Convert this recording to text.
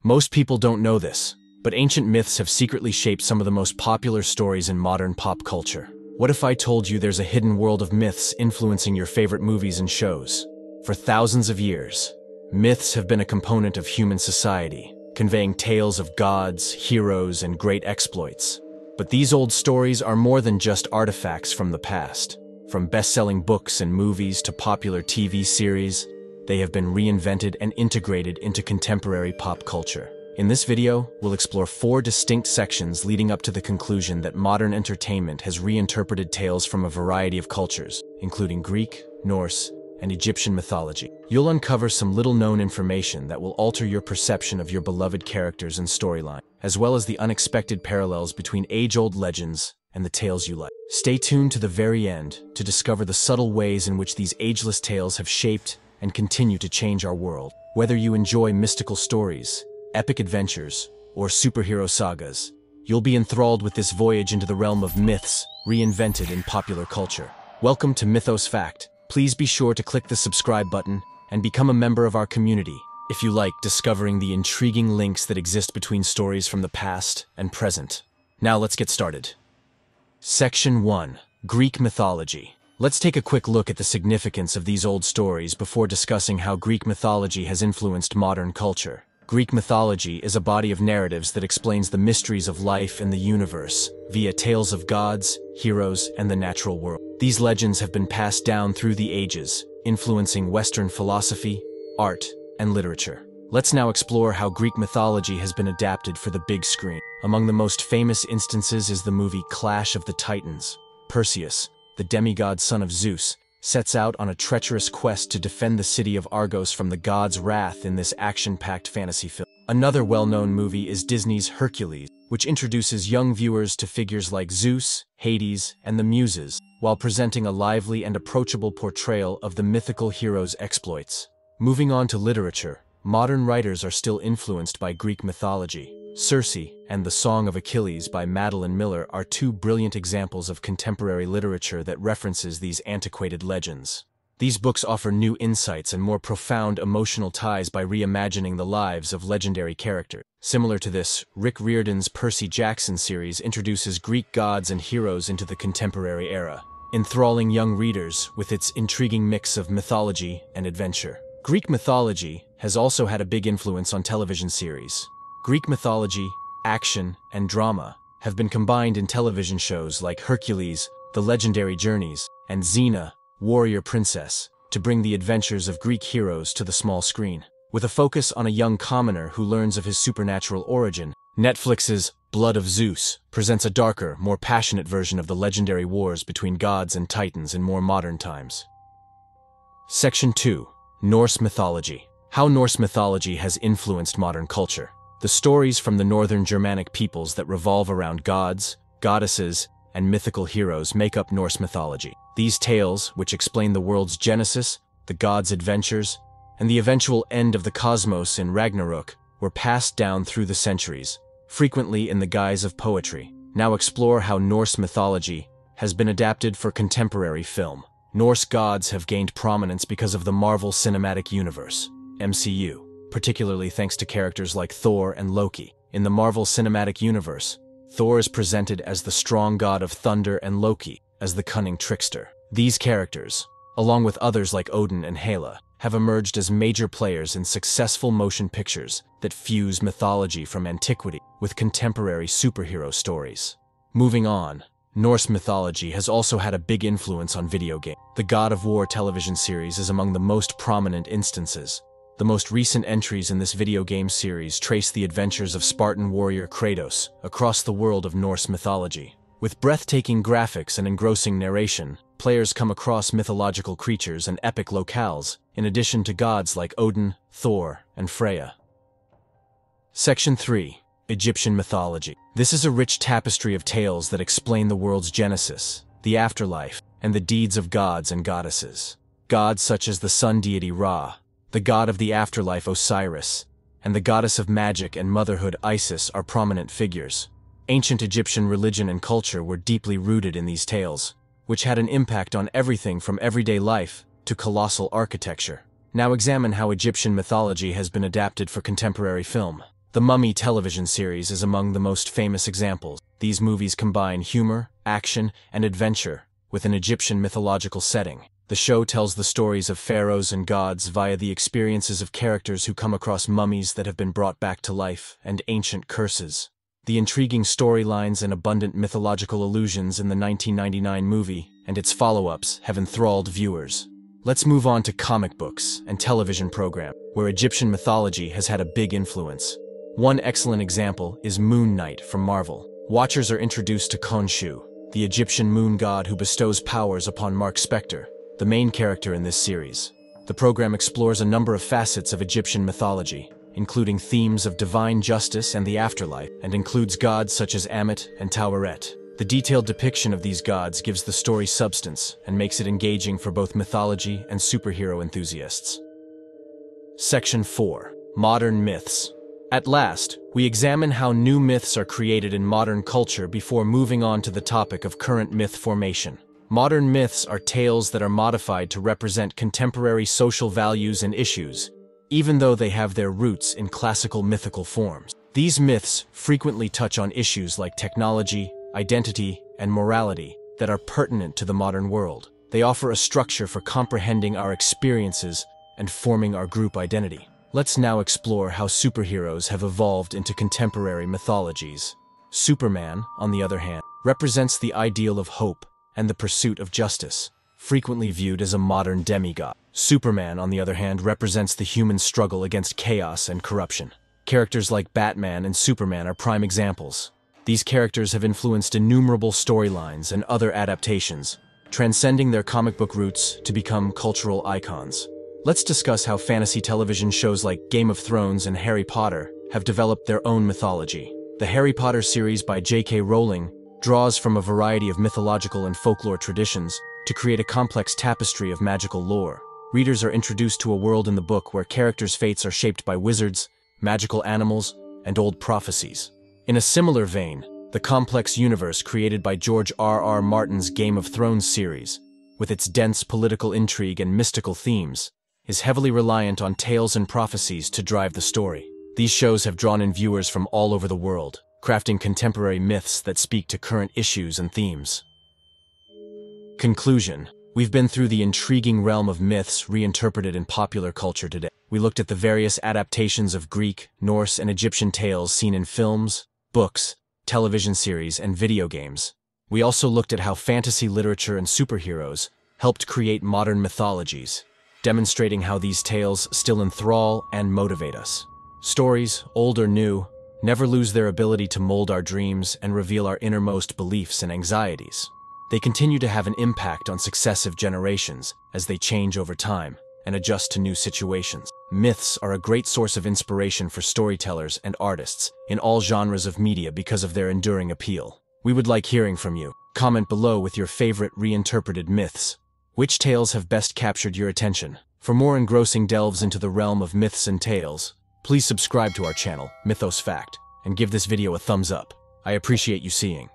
Most people don't know this, but ancient myths have secretly shaped some of the most popular stories in modern pop culture. What if I told you there's a hidden world of myths influencing your favorite movies and shows? For thousands of years, myths have been a component of human society, conveying tales of gods, heroes, and great exploits. But these old stories are more than just artifacts from the past. From best-selling books and movies to popular TV series, they have been reinvented and integrated into contemporary pop culture. In this video, we'll explore 4 distinct sections leading up to the conclusion that modern entertainment has reinterpreted tales from a variety of cultures, including Greek, Norse, and Egyptian mythology. You'll uncover some little-known information that will alter your perception of your beloved characters and storyline, as well as the unexpected parallels between age-old legends and the tales you like. Stay tuned to the very end to discover the subtle ways in which these ageless tales have shaped and continue to change our world. Whether you enjoy mystical stories, epic adventures, or superhero sagas, you'll be enthralled with this voyage into the realm of myths reinvented in popular culture. Welcome to Mythos Fact. Please be sure to click the subscribe button and become a member of our community if you like discovering the intriguing links that exist between stories from the past and present. Now let's get started. Section 1. Greek Mythology. Let's take a quick look at the significance of these old stories before discussing how Greek mythology has influenced modern culture. Greek mythology is a body of narratives that explains the mysteries of life and the universe via tales of gods, heroes, and the natural world. These legends have been passed down through the ages, influencing Western philosophy, art, and literature. Let's now explore how Greek mythology has been adapted for the big screen. Among the most famous instances is the movie Clash of the Titans. Perseus, the demigod son of Zeus, sets out on a treacherous quest to defend the city of Argos from the gods' wrath in this action-packed fantasy film. Another well-known movie is Disney's Hercules, which introduces young viewers to figures like Zeus, Hades, and the Muses, while presenting a lively and approachable portrayal of the mythical hero's exploits. Moving on to literature, modern writers are still influenced by Greek mythology. Circe and The Song of Achilles by Madeline Miller are 2 brilliant examples of contemporary literature that references these antiquated legends. These books offer new insights and more profound emotional ties by reimagining the lives of legendary characters. Similar to this, Rick Riordan's Percy Jackson series introduces Greek gods and heroes into the contemporary era, enthralling young readers with its intriguing mix of mythology and adventure. Greek mythology has also had a big influence on television series. Greek mythology, action, and drama have been combined in television shows like Hercules, The Legendary Journeys, and Xena, Warrior Princess, to bring the adventures of Greek heroes to the small screen. With a focus on a young commoner who learns of his supernatural origin, Netflix's Blood of Zeus presents a darker, more passionate version of the legendary wars between gods and titans in more modern times. Section 2. Norse Mythology. How Norse mythology has influenced modern culture. The stories from the northern Germanic peoples that revolve around gods, goddesses, and mythical heroes make up Norse mythology. These tales, which explain the world's genesis, the gods' adventures, and the eventual end of the cosmos in Ragnarok, were passed down through the centuries, frequently in the guise of poetry. Now explore how Norse mythology has been adapted for contemporary film. Norse gods have gained prominence because of the Marvel Cinematic Universe, MCU. Particularly thanks to characters like Thor and Loki. In the Marvel Cinematic Universe, Thor is presented as the strong god of thunder and Loki as the cunning trickster. These characters, along with others like Odin and Hela, have emerged as major players in successful motion pictures that fuse mythology from antiquity with contemporary superhero stories. Moving on, Norse mythology has also had a big influence on video games. The God of War television series is among the most prominent instances. The most recent entries in this video game series trace the adventures of Spartan warrior Kratos across the world of Norse mythology. With breathtaking graphics and engrossing narration, players come across mythological creatures and epic locales, in addition to gods like Odin, Thor, and Freya. Section 3. Egyptian Mythology. This is a rich tapestry of tales that explain the world's genesis, the afterlife, and the deeds of gods and goddesses. Gods such as the sun deity Ra, the god of the afterlife Osiris, and the goddess of magic and motherhood Isis are prominent figures. Ancient Egyptian religion and culture were deeply rooted in these tales, which had an impact on everything from everyday life to colossal architecture. Now examine how Egyptian mythology has been adapted for contemporary film. The Mummy television series is among the most famous examples. These movies combine humor, action, and adventure with an Egyptian mythological setting. The show tells the stories of pharaohs and gods via the experiences of characters who come across mummies that have been brought back to life and ancient curses. The intriguing storylines and abundant mythological allusions in the 1999 movie and its follow-ups have enthralled viewers. Let's move on to comic books and television programs, where Egyptian mythology has had a big influence. One excellent example is Moon Knight from Marvel. Watchers are introduced to Khonshu, the Egyptian moon god who bestows powers upon Mark Spector, the main character in this series. The program explores a number of facets of Egyptian mythology, including themes of divine justice and the afterlife, and includes gods such as Ammit and Taweret. The detailed depiction of these gods gives the story substance and makes it engaging for both mythology and superhero enthusiasts. Section 4. Modern Myths. At last, we examine how new myths are created in modern culture before moving on to the topic of current myth formation. Modern myths are tales that are modified to represent contemporary social values and issues, even though they have their roots in classical mythical forms. These myths frequently touch on issues like technology, identity, and morality that are pertinent to the modern world. They offer a structure for comprehending our experiences and forming our group identity. Let's now explore how superheroes have evolved into contemporary mythologies. Superman, on the other hand, represents the ideal of hope and the pursuit of justice, frequently viewed as a modern demigod. Superman, on the other hand, represents the human struggle against chaos and corruption. Characters like Batman and Superman are prime examples. These characters have influenced innumerable storylines and other adaptations, transcending their comic book roots to become cultural icons. Let's discuss how fantasy television shows like Game of Thrones and Harry Potter have developed their own mythology. The Harry Potter series by J.K. Rowling draws from a variety of mythological and folklore traditions to create a complex tapestry of magical lore. Readers are introduced to a world in the book where characters' fates are shaped by wizards, magical animals, and old prophecies. In a similar vein, the complex universe created by George R.R. Martin's Game of Thrones series, with its dense political intrigue and mystical themes, is heavily reliant on tales and prophecies to drive the story. These shows have drawn in viewers from all over the world, crafting contemporary myths that speak to current issues and themes. Conclusion. We've been through the intriguing realm of myths reinterpreted in popular culture today. We looked at the various adaptations of Greek, Norse, and Egyptian tales seen in films, books, television series, and video games. We also looked at how fantasy literature and superheroes helped create modern mythologies, demonstrating how these tales still enthrall and motivate us. Stories, old or new, never lose their ability to mold our dreams and reveal our innermost beliefs and anxieties. They continue to have an impact on successive generations as they change over time and adjust to new situations. Myths are a great source of inspiration for storytellers and artists in all genres of media because of their enduring appeal. We would like hearing from you. Comment below with your favorite reinterpreted myths. Which tales have best captured your attention? For more engrossing delves into the realm of myths and tales, please subscribe to our channel, Mythos Fact, and give this video a thumbs up. I appreciate you seeing.